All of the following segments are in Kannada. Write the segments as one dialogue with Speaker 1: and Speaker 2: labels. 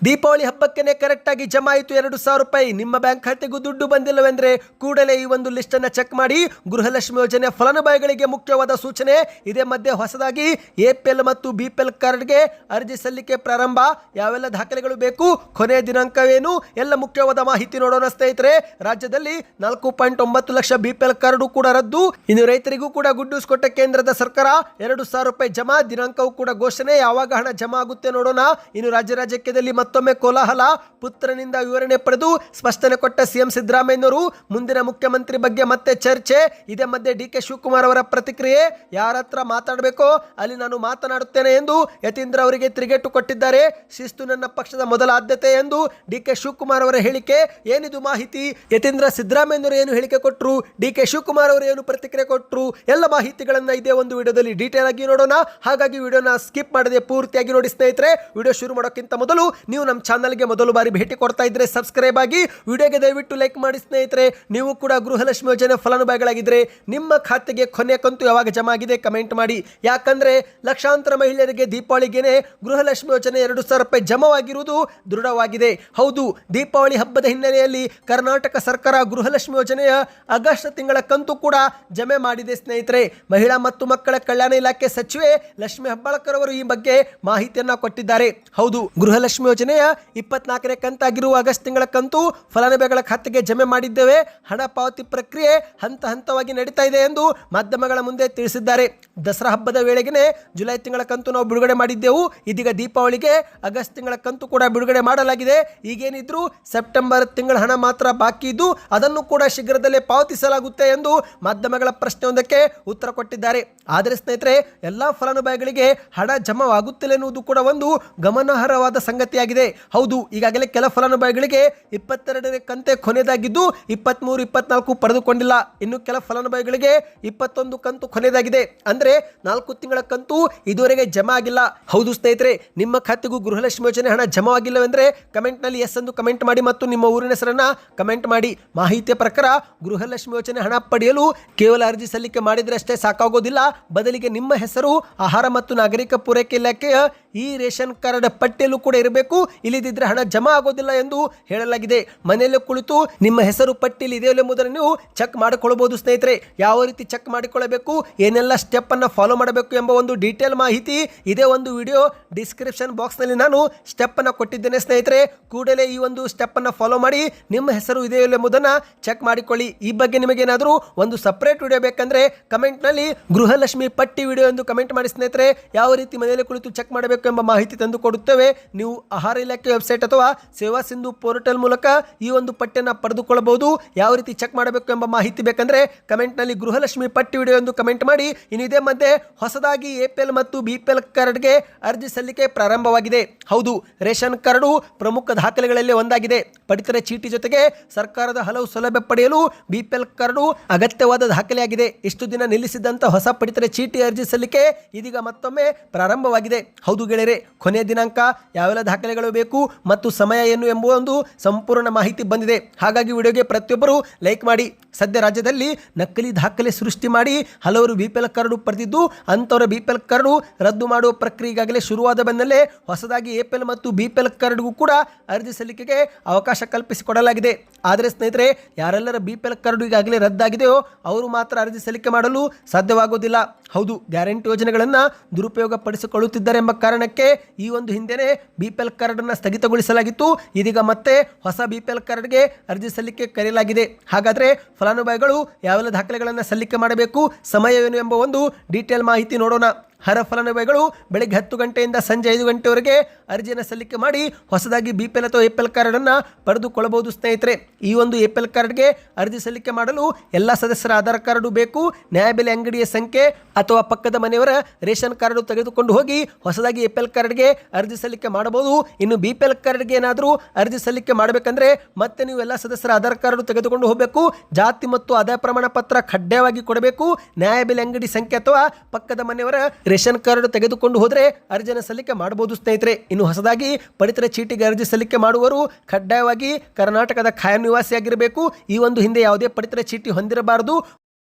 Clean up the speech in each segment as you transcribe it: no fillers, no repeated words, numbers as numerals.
Speaker 1: ದೀಪಾವಳಿ ಹಬ್ಬಕ್ಕೆ ಕರೆಕ್ಟ್ ಆಗಿ ಜಮಾ ಆಯಿತು 2,000 ರೂಪಾಯಿ. ನಿಮ್ಮ ಬ್ಯಾಂಕ್ ಖಾತೆಗೂ ದುಡ್ಡು ಬಂದಿಲ್ಲವೆಂದ್ರೆ ಕೂಡಲೇ ಈ ಒಂದು ಲಿಸ್ಟ್ ಅನ್ನ ಚೆಕ್ ಮಾಡಿ. ಗೃಹಲಕ್ಷ್ಮಿ ಯೋಜನೆ ಫಲಾನುಭವಿಗಳಿಗೆ ಮುಖ್ಯವಾದ ಸೂಚನೆ. ಇದೇ ಮಧ್ಯೆ ಹೊಸದಾಗಿ ಎಪಿಎಲ್ ಮತ್ತು ಬಿಪಿಎಲ್ ಕಾರ್ಡ್ಗೆ ಅರ್ಜಿ ಸಲ್ಲಿಕೆ ಪ್ರಾರಂಭ. ಯಾವೆಲ್ಲ ದಾಖಲೆಗಳು ಬೇಕು, ಕೊನೆಯ ದಿನಾಂಕವೇನು, ಎಲ್ಲ ಮುಖ್ಯವಾದ ಮಾಹಿತಿ ನೋಡೋಣ ಸ್ನೇಹಿತರೆ. ರಾಜ್ಯದಲ್ಲಿ 4.9 ಲಕ್ಷ ಬಿಪಿಎಲ್ ಕಾರ್ಡ್ ಕೂಡ ರದ್ದು. ಇನ್ನು ರೈತರಿಗೂ ಕೂಡ ಗುಡ್ ನ್ಯೂಸ್ ಕೊಟ್ಟ ಕೇಂದ್ರದ ಸರ್ಕಾರ. 2,000 ರೂಪಾಯಿ ಜಮಾ. ದಿನಾಂಕವೂ ಕೂಡ ಘೋಷಣೆ. ಯಾವಾಗ ಹಣ ಜಮಾ ಆಗುತ್ತೆ ನೋಡೋಣ. ಇನ್ನು ರಾಜ್ಯಕ್ಕೆ ಮತ್ತೊಮ್ಮೆ ಕೋಲಾಹಲ. ಪುತ್ರನಿಂದ ವಿವರಣೆ ಪಡೆದು ಸ್ಪಷ್ಟನೆ ಕೊಟ್ಟ ಸಿಎಂ ಸಿದ್ದರಾಮಯ್ಯನವರು. ಮುಂದಿನ ಮುಖ್ಯಮಂತ್ರಿ ಬಗ್ಗೆ ಮತ್ತೆ ಚರ್ಚೆ. ಇದೇ ಮಧ್ಯೆ ಡಿಕೆ ಶಿವಕುಮಾರ್ ಅವರ ಪ್ರತಿಕ್ರಿಯೆ. ಯಾರ ಹತ್ರ ಮಾತಾಡಬೇಕೋ ಅಲ್ಲಿ ನಾನು ಮಾತನಾಡುತ್ತೇನೆ ಎಂದು ಯತೀಂದ್ರ ಅವರಿಗೆ ತಿರುಗೇಟು ಕೊಟ್ಟಿದ್ದಾರೆ. ಶಿಸ್ತು ನನ್ನ ಪಕ್ಷದ ಮೊದಲ ಆದ್ಯತೆ ಎಂದು ಡಿಕೆ ಶಿವಕುಮಾರ್ ಅವರ ಹೇಳಿಕೆ. ಏನಿದು ಮಾಹಿತಿ? ಯತೀಂದ್ರ ಸಿದ್ದರಾಮಯ್ಯನವರು ಏನು ಹೇಳಿಕೆ ಕೊಟ್ಟರು, ಡಿಕೆ ಶಿವಕುಮಾರ್ ಅವರು ಏನು ಪ್ರತಿಕ್ರಿಯೆ ಕೊಟ್ಟರು, ಎಲ್ಲ ಮಾಹಿತಿಗಳನ್ನ ಇದೇ ಒಂದು ವಿಡಿಯೋದಲ್ಲಿ ಡೀಟೇಲ್ ಆಗಿ ನೋಡೋಣ. ಹಾಗಾಗಿ ವಿಡಿಯೋನ ಸ್ಕಿಪ್ ಮಾಡದೆ ಪೂರ್ತಿಯಾಗಿ ನೋಡಿ ಸ್ನೇಹಿತರೆ. ವಿಡಿಯೋ ಶುರು ಮಾಡೋಕ್ಕಿಂತ ಮೊದಲು ನೀವು ನಮ್ಮ ಚಾನಲ್ಗೆ ಮೊದಲು ಬಾರಿ ಭೇಟಿ ಕೊಡ್ತಾ ಇದ್ರೆ ಸಬ್ಸ್ಕ್ರೈಬ್ ಆಗಿ, ವಿಡಿಯೋಗೆ ದಯವಿಟ್ಟು ಲೈಕ್ ಮಾಡಿ ಸ್ನೇಹಿತರೆ. ನೀವು ಕೂಡ ಗೃಹಲಕ್ಷ್ಮಿ ಯೋಜನೆ ಫಲಾನುಭವಿಗಳಾಗಿದ್ರೆ ನಿಮ್ಮ ಖಾತೆಗೆ ಕೊನೆಯ ಕಂತು ಯಾವಾಗ ಜಮಾ ಆಗಿದೆ ಕಮೆಂಟ್ ಮಾಡಿ. ಯಾಕಂದ್ರೆ ಲಕ್ಷಾಂತರ ಮಹಿಳೆಯರಿಗೆ ದೀಪಾವಳಿಗೆ ಗೃಹಲಕ್ಷ್ಮಿ ಯೋಜನೆ 2,000 ರೂಪಾಯಿ ಜಮಾವಾಗಿರುವುದು ದೃಢವಾಗಿದೆ. ಹೌದು, ದೀಪಾವಳಿ ಹಬ್ಬದ ಹಿನ್ನೆಲೆಯಲ್ಲಿ ಕರ್ನಾಟಕ ಸರ್ಕಾರ ಗೃಹಲಕ್ಷ್ಮಿ ಯೋಜನೆಯ ಆಗಸ್ಟ್ ತಿಂಗಳ ಕಂತು ಕೂಡ ಜಮೆ ಮಾಡಿದೆ ಸ್ನೇಹಿತರೆ. ಮಹಿಳಾ ಮತ್ತು ಮಕ್ಕಳ ಕಲ್ಯಾಣ ಇಲಾಖೆ ಸಚಿವೆ ಲಕ್ಷ್ಮಿ ಹೆಬ್ಬಾಳ್ಕರ್ ಅವರು ಈ ಬಗ್ಗೆ ಮಾಹಿತಿಯನ್ನ ಕೊಟ್ಟಿದ್ದಾರೆ. ಹೌದು, ಗೃಹಲಕ್ಷ್ಮಿ ಯೋಜನೆಯ 24ನೇ ಕಂತಾಗಿರುವ ಆಗಸ್ಟ್ ತಿಂಗಳ ಕಂತು ಫಲಾನುಭವಿಗಳ ಖಾತೆಗೆ ಜಮೆ ಮಾಡಿದ್ದೇವೆ. ಹಣ ಪಾವತಿ ಪ್ರಕ್ರಿಯೆ ಹಂತ ಹಂತವಾಗಿ ನಡೀತಾ ಇದೆ ಎಂದು ಮಾಧ್ಯಮಗಳ ಮುಂದೆ ತಿಳಿಸಿದ್ದಾರೆ. ದಸರಾ ಹಬ್ಬದ ವೇಳೆಗೆ ಜುಲೈ ತಿಂಗಳ ಕಂತು ನಾವು ಬಿಡುಗಡೆ ಮಾಡಿದ್ದೆವು. ಇದೀಗ ದೀಪಾವಳಿಗೆ ಆಗಸ್ಟ್ ತಿಂಗಳ ಕಂತು ಕೂಡ ಬಿಡುಗಡೆ ಮಾಡಲಾಗಿದೆ. ಈಗೇನಿದ್ರು ಸೆಪ್ಟೆಂಬರ್ ತಿಂಗಳ ಹಣ ಮಾತ್ರ ಬಾಕಿ ಇದ್ದು ಅದನ್ನು ಕೂಡ ಶೀಘ್ರದಲ್ಲೇ ಪಾವತಿಸಲಾಗುತ್ತೆ ಎಂದು ಮಾಧ್ಯಮಗಳ ಪ್ರಶ್ನೆಯೊಂದಕ್ಕೆ ಉತ್ತರ ಕೊಟ್ಟಿದ್ದಾರೆ. ಆದರೆ ಸ್ನೇಹಿತರೆ, ಎಲ್ಲಾ ಫಲಾನುಭವಿಗಳಿಗೆ ಹಣ ಜಮಾವಾಗುತ್ತಿಲ್ಲ ಎನ್ನುವುದು ಕೂಡ ಒಂದು ಗಮನಾರ್ಹವಾದ ಸಂಗತಿಯಾಗಿದೆ. ಹೌದು, ಈಗಾಗಲೇ ಕೆಲ ಫಲಾನುಭವಿಗಳಿಗೆ 22ನೇ ಕಂತೆ ಕೊನೆಯದಾಗಿದ್ದು 23, 24 ಪಡೆದುಕೊಂಡಿಲ್ಲ. ಇನ್ನು ಕೆಲ ಫಲಾನುಭವಿಗಳಿಗೆ 21 ಕಂತು ಕೊನೆಯದಾಗಿದೆ. ಅಂದ್ರೆ 4 ತಿಂಗಳ ಕಂತು ಇದುವರೆಗೆ ಜಮಾ ಆಗಿಲ್ಲ. ಹೌದು ಸ್ನೇಹಿತರೆ, ನಿಮ್ಮ ಖಾತೆಗೂ ಗೃಹಲಕ್ಷ್ಮಿ ಯೋಜನೆ ಹಣ ಜಮಾ ಆಗಿಲ್ಲವೆಂದ್ರೆ ಕಮೆಂಟ್ ನಲ್ಲಿ ಎಸ್ ಎಂದು ಕಮೆಂಟ್ ಮಾಡಿ ಮತ್ತು ನಿಮ್ಮ ಊರಿನ ಹೆಸರನ್ನ ಕಮೆಂಟ್ ಮಾಡಿ. ಮಾಹಿತಿಯ ಪ್ರಕಾರ ಗೃಹಲಕ್ಷ್ಮಿ ಯೋಜನೆ ಹಣ ಪಡೆಯಲು ಕೇವಲ ಅರ್ಜಿ ಸಲ್ಲಿಕೆ ಮಾಡಿದ್ರೆ ಅಷ್ಟೇ ಸಾಕಾಗೋದಿಲ್ಲ. ಬದಲಿಗೆ ನಿಮ್ಮ ಹೆಸರು ಆಹಾರ ಮತ್ತು ನಾಗರಿಕ ಪೂರೈಕೆ ಇಲಾಖೆಯ ಈ ರೇಷನ್ ಕಾರ್ಡ್ ಪಟ್ಟಿಯಲ್ಲೂ ಕೂಡ ಇರಬೇಕು. ಇಲ್ಲದಿದ್ದರೆ ಹಣ ಜಮಾ ಆಗೋದಿಲ್ಲ ಎಂದು ಹೇಳಲಾಗಿದೆ. ಮನೆಯಲ್ಲೇ ಕುಳಿತು ನಿಮ್ಮ ಹೆಸರು ಪಟ್ಟಿಯಲ್ಲಿ ಇದೆಯೋ ಎಂಬುದನ್ನು ನೀವು ಚೆಕ್ ಮಾಡಿಕೊಳ್ಳಬಹುದು ಸ್ನೇಹಿತರೆ. ಯಾವ ರೀತಿ ಚೆಕ್ ಮಾಡಿಕೊಳ್ಳಬೇಕು, ಏನೆಲ್ಲ ಸ್ಟೆಪ್ ಅನ್ನ ಫಾಲೋ ಮಾಡಬೇಕು ಎಂಬ ಒಂದು ಡೀಟೇಲ್ ಮಾಹಿತಿ ಇದೇ ಒಂದು ವಿಡಿಯೋ ಡಿಸ್ಕ್ರಿಪ್ಷನ್ ಬಾಕ್ಸ್ ನಲ್ಲಿ ನಾನು ಸ್ಟೆಪ್ ಅನ್ನ ಕೊಟ್ಟಿದ್ದೇನೆ ಸ್ನೇಹಿತರೆ. ಕೂಡಲೇ ಈ ಒಂದು ಸ್ಟೆಪ್ ಅನ್ನ ಫಾಲೋ ಮಾಡಿ ನಿಮ್ಮ ಹೆಸರು ಇದೆಯೋ ಎಂಬುದನ್ನು ಚೆಕ್ ಮಾಡಿಕೊಳ್ಳಿ. ಈ ಬಗ್ಗೆ ನಿಮಗೇನಾದರೂ ಒಂದು ಸಪರೇಟ್ ವಿಡಿಯೋ ಬೇಕಂದ್ರೆ ಕಮೆಂಟ್ ನಲ್ಲಿ ಗೃಹಲಕ್ಷ್ಮಿ ಪಟ್ಟಿ ವಿಡಿಯೋ ಎಂದು ಕಮೆಂಟ್ ಮಾಡಿ ಸ್ನೇಹಿತರೆ. ಯಾವ ರೀತಿ ಮನೆಯಲ್ಲೇ ಕುಳಿತು ಚೆಕ್ ಮಾಡಬೇಕು ಎಂಬ ಮಾಹಿತಿ ತಂದು ಕೊಡುತ್ತೇವೆ. ನೀವು ಆಹಾರ ಇಲಾಖೆ ವೆಬ್ಸೈಟ್ ಅಥವಾ ಸೇವಾ ಸಿಂಧು ಪೋರ್ಟಲ್ ಮೂಲಕ ಈ ಒಂದು ಪಟ್ಟಿಯನ್ನು ಪಡೆದುಕೊಳ್ಳಬಹುದು. ಯಾವ ರೀತಿ ಚೆಕ್ ಮಾಡಬೇಕು ಎಂಬ ಮಾಹಿತಿ ಬೇಕಂದ್ರೆ ಕಮೆಂಟ್ ನಲ್ಲಿ ಗೃಹಲಕ್ಷ್ಮಿ ಪಟ್ಟಿ ವಿಡಿಯೋ ಎಂದು ಕಮೆಂಟ್ ಮಾಡಿ. ಇನ್ನು ಇದೇ ಮಧ್ಯೆ ಹೊಸದಾಗಿ ಎಪಿಎಲ್ ಮತ್ತು ಬಿಪಿಎಲ್ ಕಾರ್ಡ್ಗೆ ಅರ್ಜಿ ಸಲ್ಲಿಕೆ ಪ್ರಾರಂಭವಾಗಿದೆ. ಹೌದು, ರೇಷನ್ ಕಾರ್ಡು ಪ್ರಮುಖ ದಾಖಲೆಗಳಲ್ಲಿ ಒಂದಾಗಿದೆ. ಪಡಿತರ ಚೀಟಿ ಜೊತೆಗೆ ಸರ್ಕಾರದ ಹಲವು ಸೌಲಭ್ಯ ಪಡೆಯಲು ಬಿಪಿಎಲ್ ಕಾರ್ಡು ಅಗತ್ಯವಾದ ದಾಖಲೆಯಾಗಿದೆ. ಇಷ್ಟು ದಿನ ನಿಲ್ಲಿಸಿದ್ದಂತ ಹೊಸ ಪಡಿತರ ಚೀಟಿ ಅರ್ಜಿ ಸಲ್ಲಿಕೆ ಇದೀಗ ಮತ್ತೊಮ್ಮೆ ಪ್ರಾರಂಭವಾಗಿದೆ. ಹೌದು ಗೆಳೆಯರೆ, ಕೊನೆಯ ದಿನಾಂಕ, ಯಾವೆಲ್ಲ ದಾಖಲೆಗಳು ಬೇಕು ಮತ್ತು ಸಮಯ ಏನು ಎಂಬ ಒಂದು ಸಂಪೂರ್ಣ ಮಾಹಿತಿ ಬಂದಿದೆ. ಹಾಗಾಗಿ ವಿಡಿಯೋಗೆ ಪ್ರತಿಯೊಬ್ಬರು ಲೈಕ್ ಮಾಡಿ. ಸದ್ಯ ರಾಜ್ಯದಲ್ಲಿ ನಕಲಿ ದಾಖಲೆ ಸೃಷ್ಟಿ ಮಾಡಿ ಹಲವರು ಬಿಪಿಎಲ್ ಕಾರ್ಡು ಪಡೆದಿದ್ದು ಅಂತವರ ಬಿಪಿಎಲ್ ಕಾರ್ಡು ರದ್ದು ಮಾಡುವ ಪ್ರಕ್ರಿಯೆ ಈಗಾಗಲೇ ಶುರುವಾದ ಬೆನ್ನಲ್ಲೇ ಹೊಸದಾಗಿ ಎಪಿಎಲ್ ಮತ್ತು ಬಿಪಿಎಲ್ ಕಾರ್ಡ್ಗೂ ಕೂಡ ಅರ್ಜಿ ಸಲ್ಲಿಕೆಗೆ ಅವಕಾಶ ಕಲ್ಪಿಸಿಕೊಡಲಾಗಿದೆ. ಆದರೆ ಸ್ನೇಹಿತರೆ, ಯಾರೆಲ್ಲರ ಬಿಪಿಎಲ್ ಕಾರ್ಡು ಈಗಾಗಲೇ ರದ್ದಾಗಿದೆಯೋ ಅವರು ಮಾತ್ರ ಅರ್ಜಿ ಸಲ್ಲಿಕೆ ಮಾಡಲು ಸಾಧ್ಯವಾಗುವುದಿಲ್ಲ. ಹೌದು, ಗ್ಯಾರಂಟಿ ಯೋಜನೆಗಳನ್ನು ದುರುಪಯೋಗ ಪಡಿಸಿಕೊಳ್ಳುತ್ತಿದ್ದಾರೆ ಎಂಬ ಕಾರಣಕ್ಕೆ ಈ ಒಂದು ಹಿಂದೆನೇ ಬಿಪಿಎಲ್ ಕಾರ್ಡ್ ಅನ್ನು ಸ್ಥಗಿತಗೊಳಿಸಲಾಗಿತ್ತು. ಇದೀಗ ಮತ್ತೆ ಹೊಸ ಬಿಪಿಎಲ್ ಕಾರ್ಡ್ಗೆ ಅರ್ಜಿ ಸಲ್ಲಿಕೆ ಕರೆಯಲಾಗಿದೆ. ಹಾಗಾದ್ರೆ ಫಲಾನುಭವಿಗಳು ಯಾವೆಲ್ಲ ದಾಖಲೆಗಳನ್ನು ಸಲ್ಲಿಕೆ ಮಾಡಬೇಕು, ಸಮಯವೇನು ಎಂಬ ಒಂದು ಡೀಟೇಲ್ ಮಾಹಿತಿ ನೋಡೋಣ. ಹರ ಫಲಾನುಭವಿಗಳು ಬೆಳಗ್ಗೆ 10 ಗಂಟೆಯಿಂದ ಸಂಜೆ 5 ಗಂಟೆವರೆಗೆ ಅರ್ಜಿಯನ್ನು ಸಲ್ಲಿಕೆ ಮಾಡಿ ಹೊಸದಾಗಿ ಬಿಪಿಎಲ್ ಅಥವಾ ಎಪಿಎಲ್ ಕಾರ್ಡನ್ನು ಪಡೆದುಕೊಳ್ಳಬಹುದು ಸ್ನೇಹಿತರೆ. ಈ ಒಂದು ಎಪಿಎಲ್ ಕಾರ್ಡ್ಗೆ ಅರ್ಜಿ ಸಲ್ಲಿಕೆ ಮಾಡಲು ಎಲ್ಲ ಸದಸ್ಯರ ಆಧಾರ್ ಕಾರ್ಡು ಬೇಕು. ನ್ಯಾಯಬೆಲೆ ಅಂಗಡಿಯ ಸಂಖ್ಯೆ ಅಥವಾ ಪಕ್ಕದ ಮನೆಯವರ ರೇಷನ್ ಕಾರ್ಡು ತೆಗೆದುಕೊಂಡು ಹೋಗಿ ಹೊಸದಾಗಿ ಎಪಿಎಲ್ ಕಾರ್ಡ್ಗೆ ಅರ್ಜಿ ಸಲ್ಲಿಕೆ ಮಾಡಬಹುದು. ಇನ್ನು ಬಿಪಿಎಲ್ ಕಾರ್ಡ್ಗೆ ಏನಾದರೂ ಅರ್ಜಿ ಸಲ್ಲಿಕೆ ಮಾಡಬೇಕಂದ್ರೆ ಮತ್ತೆ ನೀವು ಎಲ್ಲ ಸದಸ್ಯರ ಆಧಾರ್ ಕಾರ್ಡು ತೆಗೆದುಕೊಂಡು ಹೋಗಬೇಕು. ಜಾತಿ ಮತ್ತು ಆದಾಯ ಪ್ರಮಾಣ ಪತ್ರ ಕಡ್ಡಾಯವಾಗಿ ಕೊಡಬೇಕು. ನ್ಯಾಯಬೆಲೆ ಅಂಗಡಿ ಸಂಖ್ಯೆ ಅಥವಾ ಪಕ್ಕದ ಮನೆಯವರ ರೇಷನ್ ಕಾರ್ಡ್ ತೆಗೆದುಕೊಂಡು ಹೋದರೆ ಅರ್ಜಿಯನ್ನು ಸಲ್ಲಿಕೆ ಮಾಡಬಹುದು ಸ್ನೇಹಿತರೆ. ಇನ್ನು ಹೊಸದಾಗಿ ಪಡಿತರ ಚೀಟಿಗೆ ಅರ್ಜಿ ಸಲ್ಲಿಕೆ ಮಾಡುವವರು ಕಡ್ಡಾಯವಾಗಿ ಕರ್ನಾಟಕದ ಖಾಯಂ ನಿವಾಸಿಯಾಗಿರಬೇಕು. ಈ ಒಂದು ಹಿಂದೆ ಯಾವುದೇ ಪಡಿತರ ಚೀಟಿ ಹೊಂದಿರಬಾರದು.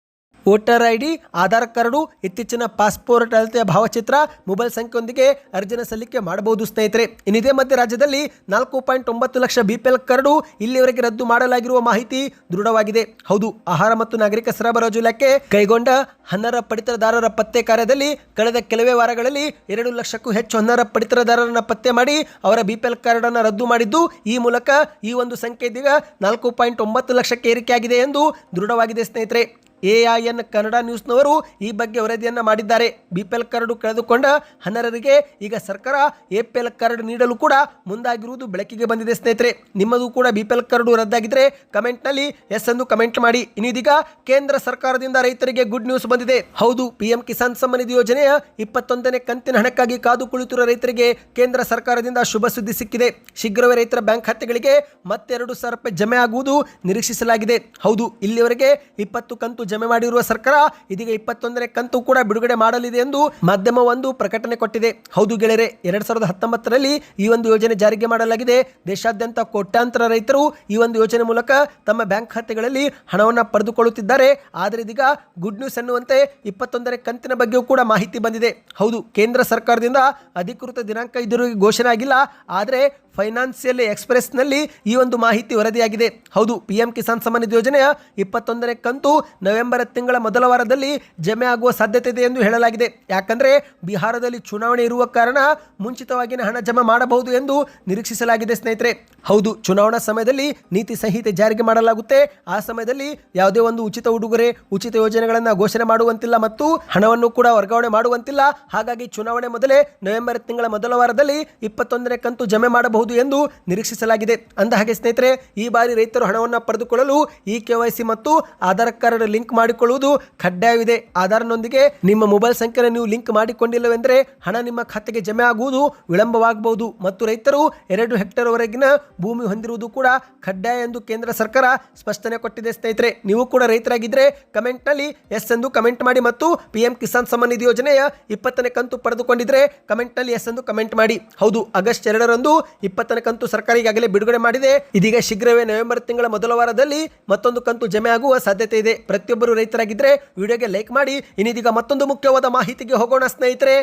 Speaker 1: ವೋಟರ್ ಐಡಿ, ಆಧಾರ್ ಕಾರ್ಡು, ಇತ್ತೀಚಿನ ಪಾಸ್ಪೋರ್ಟ್ ಅಳತೆಯ ಭಾವಚಿತ್ರ, ಮೊಬೈಲ್ ಸಂಖ್ಯೆಯೊಂದಿಗೆ ಅರ್ಜಿನ ಸಲ್ಲಿಕೆ ಮಾಡಬಹುದು ಸ್ನೇಹಿತರೆ. ಇನ್ನಿದೇ ಮಧ್ಯೆ ರಾಜ್ಯದಲ್ಲಿ 4.9 ಲಕ್ಷ BPL ಕಾರ್ಡು ಇಲ್ಲಿವರೆಗೆ ರದ್ದು ಮಾಡಲಾಗಿರುವ ಮಾಹಿತಿ ದೃಢವಾಗಿದೆ. ಹೌದು, ಆಹಾರ ಮತ್ತು ನಾಗರಿಕ ಸರಬರಾಜು ಇಲಾಖೆ ಕೈಗೊಂಡ ಅನರ್ಹ ಪಡಿತರದಾರರ ಪತ್ತೆ ಕಾರ್ಯದಲ್ಲಿ ಕಳೆದ ಕೆಲವೇ ವಾರಗಳಲ್ಲಿ 2 ಲಕ್ಷಕ್ಕೂ ಹೆಚ್ಚು ಅನರ್ಹ ಪಡಿತರದಾರರನ್ನ ಪತ್ತೆ ಮಾಡಿ ಅವರ BPL ಕಾರ್ಡ್ ಅನ್ನು ರದ್ದು ಮಾಡಿದ್ದು, ಈ ಮೂಲಕ ಈ ಒಂದು ಸಂಖ್ಯೆ ಇದೀಗ 4.9 ಲಕ್ಷಕ್ಕೆ ಏರಿಕೆಯಾಗಿದೆ ಎಂದು ದೃಢವಾಗಿದೆ ಸ್ನೇಹಿತರೆ. AIN ಕನ್ನಡ ನ್ಯೂಸ್ನವರು ಈ ಬಗ್ಗೆ ವರದಿಯನ್ನು ಮಾಡಿದ್ದಾರೆ. BPL ಕಾರ್ಡು ಕಳೆದುಕೊಂಡ ಅನರ್ಹರಿಗೆ ಈಗ ಸರ್ಕಾರ APL ಕಾರ್ಡ್ ನೀಡಲು ಕೂಡ ಮುಂದಾಗಿರುವುದು ಬೆಳಕಿಗೆ ಬಂದಿದೆ ಸ್ನೇಹಿತರೆ. ನಿಮ್ಮದು ಕೂಡ BPL ಕಾರ್ಡು ರದ್ದಾಗಿದ್ರೆ ಕಮೆಂಟ್ನಲ್ಲಿ ಎಸ್ ಎಂದು ಕಮೆಂಟ್ ಮಾಡಿ. ಇನ್ನೀಗ ಕೇಂದ್ರ ಸರ್ಕಾರದಿಂದ ರೈತರಿಗೆ ಗುಡ್ ನ್ಯೂಸ್ ಬಂದಿದೆ. ಹೌದು, PM ಕಿಸಾನ್ ಸಮ್ಮಾನ್ ನಿಧಿ ಯೋಜನೆಯ 21ನೇ ಕಂತಿನ ಹಣಕ್ಕಾಗಿ ಕಾದು ಕುಳಿತಿರುವ ರೈತರಿಗೆ ಕೇಂದ್ರ ಸರ್ಕಾರದಿಂದ ಶುಭ ಸುದ್ದಿ ಸಿಕ್ಕಿದೆ. ಶೀಘ್ರವೇ ರೈತರ ಬ್ಯಾಂಕ್ ಖಾತೆಗಳಿಗೆ ಮತ್ತೆ 2,000 ರೂಪಾಯಿ ಜಮೆ ಆಗುವುದು ನಿರೀಕ್ಷಿಸಲಾಗಿದೆ. ಹೌದು, ಇಲ್ಲಿವರೆಗೆ 20 ಕಂತು ಜಮೆ ಮಾಡಿರುವ ಸರ್ಕಾರ ಇದೀಗ 21ನೇ ಕಂತು ಕೂಡ ಬಿಡುಗಡೆ ಮಾಡಲಿದೆ ಎಂದು ಮಾಧ್ಯಮ ಒಂದು ಪ್ರಕಟಣೆ ಕೊಟ್ಟಿದೆ. ಹೌದು ಗೆಳೆಯರೆ, 2019ರಲ್ಲಿ ಈ ಒಂದು ಯೋಜನೆ ಜಾರಿಗೆ ಮಾಡಲಾಗಿದೆ. ದೇಶಾದ್ಯಂತ ಕೋಟ್ಯಾಂತರ ರೈತರು ಈ ಒಂದು ಯೋಜನೆ ಮೂಲಕ ತಮ್ಮ ಬ್ಯಾಂಕ್ ಖಾತೆಗಳಲ್ಲಿ ಹಣವನ್ನು ಪಡೆದುಕೊಳ್ಳುತ್ತಿದ್ದಾರೆ. ಆದರೆ ಇದೀಗ ಗುಡ್ ನ್ಯೂಸ್ ಎನ್ನುವಂತೆ 21ನೇ ಕಂತಿನ ಬಗ್ಗೆಯೂ ಕೂಡ ಮಾಹಿತಿ ಬಂದಿದೆ. ಹೌದು, ಕೇಂದ್ರ ಸರ್ಕಾರದಿಂದ ಅಧಿಕೃತ ದಿನಾಂಕ ಇದುವರೆಗೆ ಘೋಷಣೆ ಆಗಿಲ್ಲ. ಆದರೆ ಫೈನಾನ್ಸಿಯಲ್ ಎಕ್ಸ್‌ಪ್ರೆಸ್ನಲ್ಲಿ ಈ ಒಂದು ಮಾಹಿತಿ ವರದಿಯಾಗಿದೆ. ಹೌದು, PM ಕಿಸಾನ್ ಸಮ್ಮಾನ್ ನಿಧಿ ಯೋಜನೆಯ 21ನೇ ಕಂತು ನವೆಂಬರ್ ತಿಂಗಳ ಮೊದಲ ವಾರದಲ್ಲಿ ಜಮೆ ಆಗುವ ಸಾಧ್ಯತೆ ಇದೆ ಎಂದು ಹೇಳಲಾಗಿದೆ. ಯಾಕಂದ್ರೆ ಬಿಹಾರದಲ್ಲಿ ಚುನಾವಣೆ ಇರುವ ಕಾರಣ ಮುಂಚಿತವಾಗಿಯೇ ಹಣ ಜಮೆ ಮಾಡಬಹುದು ಎಂದು ನಿರೀಕ್ಷಿಸಲಾಗಿದೆ ಸ್ನೇಹಿತರೆ. ಹೌದು, ಚುನಾವಣಾ ಸಮಯದಲ್ಲಿ ನೀತಿ ಸಂಹಿತೆ ಜಾರಿಗೆ ಮಾಡಲಾಗುತ್ತೆ. ಆ ಸಮಯದಲ್ಲಿ ಯಾವುದೇ ಒಂದು ಉಚಿತ ಉಡುಗೊರೆ, ಉಚಿತ ಯೋಜನೆಗಳನ್ನು ಘೋಷಣೆ ಮಾಡುವಂತಿಲ್ಲ ಮತ್ತು ಹಣವನ್ನು ಕೂಡ ವರ್ಗಾವಣೆ ಮಾಡುವಂತಿಲ್ಲ. ಹಾಗಾಗಿ ಚುನಾವಣೆ ಮೊದಲೇ ನವೆಂಬರ್ ತಿಂಗಳ ಮೊದಲ ವಾರದಲ್ಲಿ 21ನೇ ಕಂತು ಜಮೆ ಮಾಡಬಹುದು ಎಂದು ನಿರೀಕ್ಷಿಸಲಾಗಿದೆ. ಅಂದಹಾಗೆ ಸ್ನೇಹಿತರೆ, ಈ ಬಾರಿ ರೈತರು ಹಣವನ್ನು ಪಡೆದುಕೊಳ್ಳಲು KYC ಮತ್ತು ಆಧಾರ್ ಕಾರ್ಡ್ ಲಿಂಕ್ ಮಾಡಿಕೊಳ್ಳುವುದು ಕಡ್ಡಾಯವಿದೆ. ಆಧಾರ್ನೊಂದಿಗೆ ನಿಮ್ಮ ಮೊಬೈಲ್ ಸಂಖ್ಯೆಯನ್ನು ನೀವು ಲಿಂಕ್ ಮಾಡಿಕೊಂಡಿಲ್ಲವೆಂದರೆ ಹಣ ನಿಮ್ಮ ಖಾತೆಗೆ ಜಮೆ ಆಗುವುದು ವಿಳಂಬವಾಗಬಹುದು ಮತ್ತು ರೈತರು 2 ಹೆಕ್ಟೇರ್ ವರೆಗಿನ ಭೂಮಿ ಹೊಂದಿರುವುದು ಕೂಡ ಕಡ್ಡಾಯ ಎಂದು ಕೇಂದ್ರ ಸರ್ಕಾರ ಸ್ಪಷ್ಟನೆ ಕೊಟ್ಟಿದೆ ಸ್ನೇಹಿತರೆ. ನೀವು ಕೂಡ ರೈತರಾಗಿದ್ದರೆ ಕಮೆಂಟ್ನಲ್ಲಿ ಎಸ್ ಎಂದು ಕಮೆಂಟ್ ಮಾಡಿ ಮತ್ತು PM ಕಿಸಾನ್ ಸಮ್ಮಾನ್ ನಿಧಿ ಯೋಜನೆಯ 20ನೇ ಕಂತು ಪಡೆದುಕೊಂಡಿದ್ರೆ ಕಮೆಂಟ್ನಲ್ಲಿ ಎಸ್ ಎಂದು ಕಮೆಂಟ್ ಮಾಡಿ. ಹೌದು, ಆಗಸ್ಟ್ 2ರಂದು 20ನೇ ಕಂತು ಸರ್ಕಾರ ಈಗಾಗಲೇ ಬಿಡುಗಡೆ ಮಾಡಿದೆ. ಇದೀಗ ಶೀಘ್ರವೇ ನವೆಂಬರ್ ತಿಂಗಳ ಮೊದಲ ವಾರದಲ್ಲಿ ಮತ್ತೊಂದು ಕಂತು ಜಮೆ ಆಗುವ ಸಾಧ್ಯತೆ ಇದೆ. ಪ್ರತಿಯೊಬ್ಬರು ರೈತರಾಗಿದ್ದರೆ ವಿಡಿಯೋಗೆ ಲೈಕ್ ಮಾಡಿ. ಇನ್ನೀಗ ಮತ್ತೊಂದು ಮುಖ್ಯವಾದ ಮಾಹಿತಿಗೆ ಹೋಗೋಣ ಸ್ನೇಹಿತರೆ.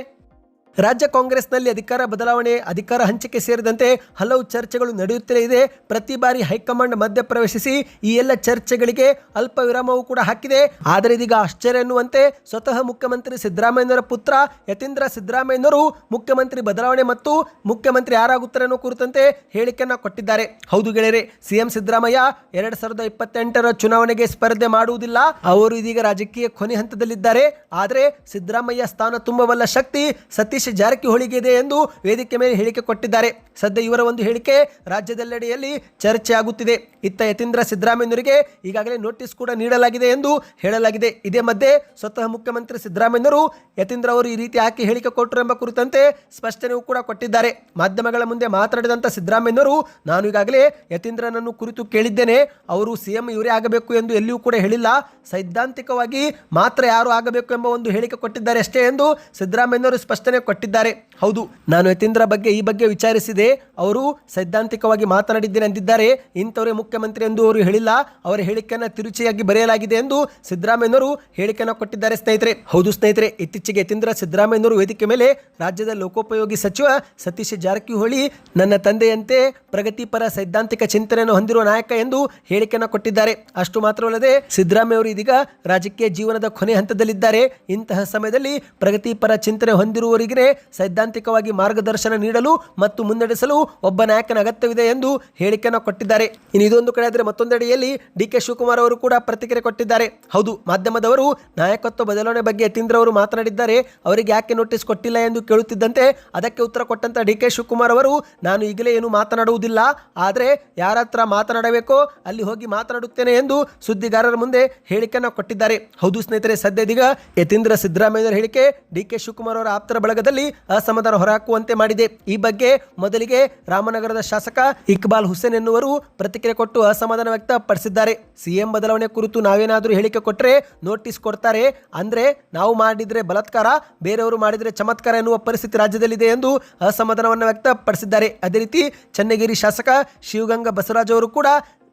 Speaker 1: ರಾಜ್ಯ ಕಾಂಗ್ರೆಸ್ನಲ್ಲಿ ಅಧಿಕಾರ ಬದಲಾವಣೆ, ಅಧಿಕಾರ ಹಂಚಿಕೆ ಸೇರಿದಂತೆ ಹಲವು ಚರ್ಚೆಗಳು ನಡೆಯುತ್ತಲೇ ಇದೆ. ಪ್ರತಿ ಬಾರಿ ಹೈಕಮಾಂಡ್ ಮಧ್ಯಪ್ರವೇಶಿಸಿ ಈ ಎಲ್ಲ ಚರ್ಚೆಗಳಿಗೆ ಅಲ್ಪ ವಿರಾಮವೂ ಕೂಡ ಹಾಕಿದೆ. ಆದರೆ ಇದೀಗ ಆಶ್ಚರ್ಯ ಎನ್ನುವಂತೆ ಸ್ವತಃ ಮುಖ್ಯಮಂತ್ರಿ ಸಿದ್ದರಾಮಯ್ಯನವರ ಪುತ್ರ ಯತೀಂದ್ರ ಸಿದ್ದರಾಮಯ್ಯನವರು ಮುಖ್ಯಮಂತ್ರಿ ಬದಲಾವಣೆ ಮತ್ತು ಮುಖ್ಯಮಂತ್ರಿ ಯಾರಾಗುತ್ತಾರೆ ಅನ್ನೋ ಕುರಿತಂತೆ ಹೇಳಿಕೆಯನ್ನು ಕೊಟ್ಟಿದ್ದಾರೆ. ಹೌದು ಗೆಳೆಯರೆ, CM ಸಿದ್ದರಾಮಯ್ಯ 2028ರ ಚುನಾವಣೆಗೆ ಸ್ಪರ್ಧೆ ಮಾಡುವುದಿಲ್ಲ. ಅವರು ಇದೀಗ ರಾಜಕೀಯ ಕೊನೆ ಹಂತದಲ್ಲಿದ್ದಾರೆ. ಆದರೆ ಸಿದ್ದರಾಮಯ್ಯ ಸ್ಥಾನ ತುಂಬಬಲ್ಲ ಶಕ್ತಿ ಸತೀಶ್ ಜಾರಕಿಹೊಳಿಗೆ ಇದೆ ಎಂದು ವೇದಿಕೆ ಮೇಲೆ ಹೇಳಿಕೆ ಕೊಟ್ಟಿದ್ದಾರೆ. ಸದ್ಯ ಇವರ ಒಂದು ಹೇಳಿಕೆ ರಾಜ್ಯದೆಲ್ಲೆಡೆಯಲ್ಲಿ ಚರ್ಚೆ ಆಗುತ್ತಿದೆ. ಇತ್ತ ಯತೀಂದ್ರ ಸಿದ್ದರಾಮಯ್ಯನವರಿಗೆ ಈಗಾಗಲೇ ನೋಟಿಸ್ ಕೂಡ ನೀಡಲಾಗಿದೆ ಎಂದು ಹೇಳಲಾಗಿದೆ. ಇದೇ ಮಧ್ಯೆ ಸ್ವತಃ ಮುಖ್ಯಮಂತ್ರಿ ಸಿದ್ದರಾಮಯ್ಯನವರು ಯತೀಂದ್ರ ಅವರು ಈ ರೀತಿ ಯಾಕೆ ಹೇಳಿಕೆ ಕೊಟ್ಟರು ಎಂಬ ಕುರಿತಂತೆ ಸ್ಪಷ್ಟನೆಯೂ ಕೂಡ ಕೊಟ್ಟಿದ್ದಾರೆ. ಮಾಧ್ಯಮಗಳ ಮುಂದೆ ಮಾತನಾಡಿದಂಥ ಸಿದ್ದರಾಮಯ್ಯನವರು, ನಾನು ಈಗಾಗಲೇ ಯತೀಂದ್ರನನ್ನು ಕುರಿತು ಕೇಳಿದ್ದೇನೆ. ಅವರು CM ಇವರೇ ಆಗಬೇಕು ಎಂದು ಎಲ್ಲಿಯೂ ಕೂಡ ಹೇಳಿಲ್ಲ. ಸೈದ್ಧಾಂತಿಕವಾಗಿ ಮಾತ್ರ ಯಾರು ಆಗಬೇಕು ಎಂಬ ಒಂದು ಹೇಳಿಕೆ ಕೊಟ್ಟಿದ್ದಾರೆ ಅಷ್ಟೇ ಎಂದು ಸಿದ್ದರಾಮಯ್ಯನವರು ಸ್ಪಷ್ಟನೆ ಕೊಟ್ಟಿದ್ದಾರೆ. ಹೌದು, ನಾನು ಯತೀಂದ್ರ ಬಗ್ಗೆ ಈ ಬಗ್ಗೆ ವಿಚಾರಿಸಿದೆ. ಅವರು ಸೈದ್ಧಾಂತಿಕವಾಗಿ ಮಾತನಾಡಿದ್ದೇನೆ ಎಂದಿದ್ದಾರೆ. ಇಂಥವರೇ ಮುಖ್ಯಮಂತ್ರಿ ಎಂದು ಅವರು ಹೇಳಿಲ್ಲ. ಅವರ ಹೇಳಿಕೆಯನ್ನು ತಿರುಚಿಯಾಗಿ ಬರೆಯಲಾಗಿದೆ ಎಂದು ಸಿದ್ದರಾಮಯ್ಯನವರು ಹೇಳಿಕೆಯನ್ನು ಕೊಟ್ಟಿದ್ದಾರೆ ಸ್ನೇಹಿತರೆ. ಹೌದು ಸ್ನೇಹಿತರೆ, ಇತ್ತೀಚೆಗೆ ಯತೀಂದ್ರ ಸಿದ್ದರಾಮಯ್ಯನವರು ವೇದಿಕೆ ಮೇಲೆ ರಾಜ್ಯದ ಲೋಕೋಪಯೋಗಿ ಸಚಿವ ಸತೀಶ್ ಜಾರಕಿಹೊಳಿ ನನ್ನ ತಂದೆಯಂತೆ ಪ್ರಗತಿಪರ ಸೈದ್ಧಾಂತಿಕ ಚಿಂತನೆಯನ್ನು ಹೊಂದಿರುವ ನಾಯಕ ಎಂದು ಹೇಳಿಕೆಯನ್ನು ಕೊಟ್ಟಿದ್ದಾರೆ. ಅಷ್ಟು ಮಾತ್ರವಲ್ಲದೆ ಸಿದ್ದರಾಮಯ್ಯ ಅವರು ಇದೀಗ ರಾಜಕೀಯ ಜೀವನದ ಕೊನೆ ಹಂತದಲ್ಲಿದ್ದಾರೆ. ಇಂತಹ ಸಮಯದಲ್ಲಿ ಪ್ರಗತಿಪರ ಚಿಂತನೆ ಹೊಂದಿರುವವರಿಗೆ ಸೈದ್ಧಾಂತಿಕವಾಗಿ ಮಾರ್ಗದರ್ಶನ ನೀಡಲು ಮತ್ತು ಮುನ್ನಡೆಸಲು ಒಬ್ಬ ನಾಯಕನ ಅಗತ್ಯವಿದೆ ಎಂದು ಹೇಳಿಕೆಯನ್ನು ಕೊಟ್ಟಿದ್ದಾರೆ. ಇನ್ನು ಇದೊಂದು ಕಡೆ ಆದರೆ ಮತ್ತೊಂದೆಡೆಯಲ್ಲಿ DK ಶಿವಕುಮಾರ್ ಅವರು ಕೂಡ ಪ್ರತಿಕ್ರಿಯೆ ಕೊಟ್ಟಿದ್ದಾರೆ. ಹೌದು, ಮಾಧ್ಯಮದವರು ನಾಯಕತ್ವ ಬದಲಾವಣೆ ಬಗ್ಗೆ ಯತೀಂದ್ರ ಅವರು ಮಾತನಾಡಿದ್ದಾರೆ. ಅವರಿಗೆ ಯಾಕೆ ನೋಟಿಸ್ ಕೊಟ್ಟಿಲ್ಲ ಎಂದು ಕೇಳುತ್ತಿದ್ದಂತೆ ಅದಕ್ಕೆ ಉತ್ತರ ಕೊಟ್ಟಂತ DK ಶಿವಕುಮಾರ್ ಅವರು, ನಾನು ಈಗಲೇ ಏನು ಮಾತನಾಡುವುದಿಲ್ಲ, ಆದರೆ ಯಾರ ಹತ್ರ ಮಾತನಾಡಬೇಕೋ ಅಲ್ಲಿ ಹೋಗಿ ಮಾತನಾಡುತ್ತೇನೆ ಎಂದು ಸುದ್ದಿಗಾರರ ಮುಂದೆ ಹೇಳಿಕೆಯನ್ನು ಕೊಟ್ಟಿದ್ದಾರೆ. ಹೌದು ಸ್ನೇಹಿತರೆ, ಸದ್ಯದೀಗ ಯತೀಂದ್ರ ಸಿದ್ದರಾಮಯ್ಯ ಹೇಳಿಕೆ DK ಶಿವಕುಮಾರ್ ಅವರ ಆಪ್ತರ ಬಳಗದಲ್ಲಿ ಅಸಮಾಧಾನ ಹೊರಹಾಕುವಂತೆ ಮಾಡಿದೆ. ಈ ಬಗ್ಗೆ ಮೊದಲಿಗೆ ರಾಮನಗರದ ಶಾಸಕ ಇಕ್ಬಾಲ್ ಹುಸೇನ್ ಎನ್ನುವರು ಪ್ರತಿಕ್ರಿಯೆ ಕೊಟ್ಟು ಅಸಮಾಧಾನ ವ್ಯಕ್ತಪಡಿಸಿದ್ದಾರೆ. CM ಬದಲಾವಣೆ ಕುರಿತು ನಾವೇನಾದರೂ ಹೇಳಿಕೆ ಕೊಟ್ಟರೆ ನೋಟಿಸ್ ಕೊಡ್ತಾರೆ, ಅಂದ್ರೆ ನಾವು ಮಾಡಿದ್ರೆ ಬಲಾತ್ಕಾರ, ಬೇರೆಯವರು ಮಾಡಿದ್ರೆ ಚಮತ್ಕಾರ ಎನ್ನುವ ಪರಿಸ್ಥಿತಿ ರಾಜ್ಯದಲ್ಲಿದೆ ಎಂದು ಅಸಮಾಧಾನವನ್ನು ವ್ಯಕ್ತಪಡಿಸಿದ್ದಾರೆ. ಅದೇ ರೀತಿ ಚನ್ನಗಿರಿ ಶಾಸಕ ಶಿವಗಂಗಾ ಬಸವರಾಜ್ ಅವರು ಕೂಡ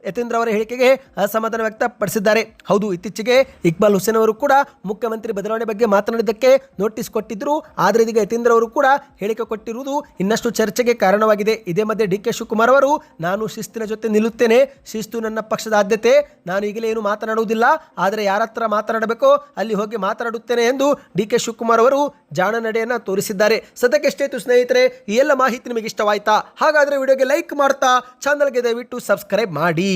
Speaker 1: ಯತೀಂದ್ರ ಅವರ ಹೇಳಿಕೆಗೆ ಅಸಮಾಧಾನ ವ್ಯಕ್ತಪಡಿಸಿದ್ದಾರೆ. ಹೌದು, ಇತ್ತೀಚೆಗೆ ಇಕ್ಬಾಲ್ ಹುಸೇನ್ ಅವರು ಕೂಡ ಮುಖ್ಯಮಂತ್ರಿ ಬದಲಾವಣೆ ಬಗ್ಗೆ ಮಾತನಾಡಿದ್ದಕ್ಕೆ ನೋಟಿಸ್ ಕೊಟ್ಟಿದ್ರು. ಆದರೆ ಇದೀಗ ಯತೀಂದ್ರ ಅವರು ಕೂಡ ಹೇಳಿಕೆ ಕೊಟ್ಟಿರುವುದು ಇನ್ನಷ್ಟು ಚರ್ಚೆಗೆ ಕಾರಣವಾಗಿದೆ. ಇದೇ ಮಧ್ಯೆ ಡಿ ಕೆ ಶಿವಕುಮಾರ್ ಅವರು, ನಾನು ಶಿಸ್ತಿನ ಜೊತೆ ನಿಲ್ಲುತ್ತೇನೆ, ಶಿಸ್ತು ನನ್ನ ಪಕ್ಷದ ಆದ್ಯತೆ, ನಾನು ಈಗಲೇ ಏನು ಮಾತನಾಡುವುದಿಲ್ಲ, ಆದರೆ ಯಾರ ಹತ್ರ ಮಾತನಾಡಬೇಕೋ ಅಲ್ಲಿ ಹೋಗಿ ಮಾತನಾಡುತ್ತೇನೆ ಎಂದು ಡಿ ಕೆ ಶಿವಕುಮಾರ್ ಅವರು ಜಾಣ ನಡೆಯನ್ನು ತೋರಿಸಿದ್ದಾರೆ. ಸದ್ಯಕ್ಕೆ ಎಷ್ಟೇ ಸ್ನೇಹಿತರೆ, ಈ ಎಲ್ಲ ಮಾಹಿತಿ ನಿಮಗೆ ಇಷ್ಟವಾಯ್ತಾ? ಹಾಗಾದರೆ ವಿಡಿಯೋಗೆ ಲೈಕ್ ಮಾಡ್ತಾ ಚಾನಲ್ಗೆ ದಯವಿಟ್ಟು ಸಬ್ಸ್ಕ್ರೈಬ್ ಮಾಡಿ.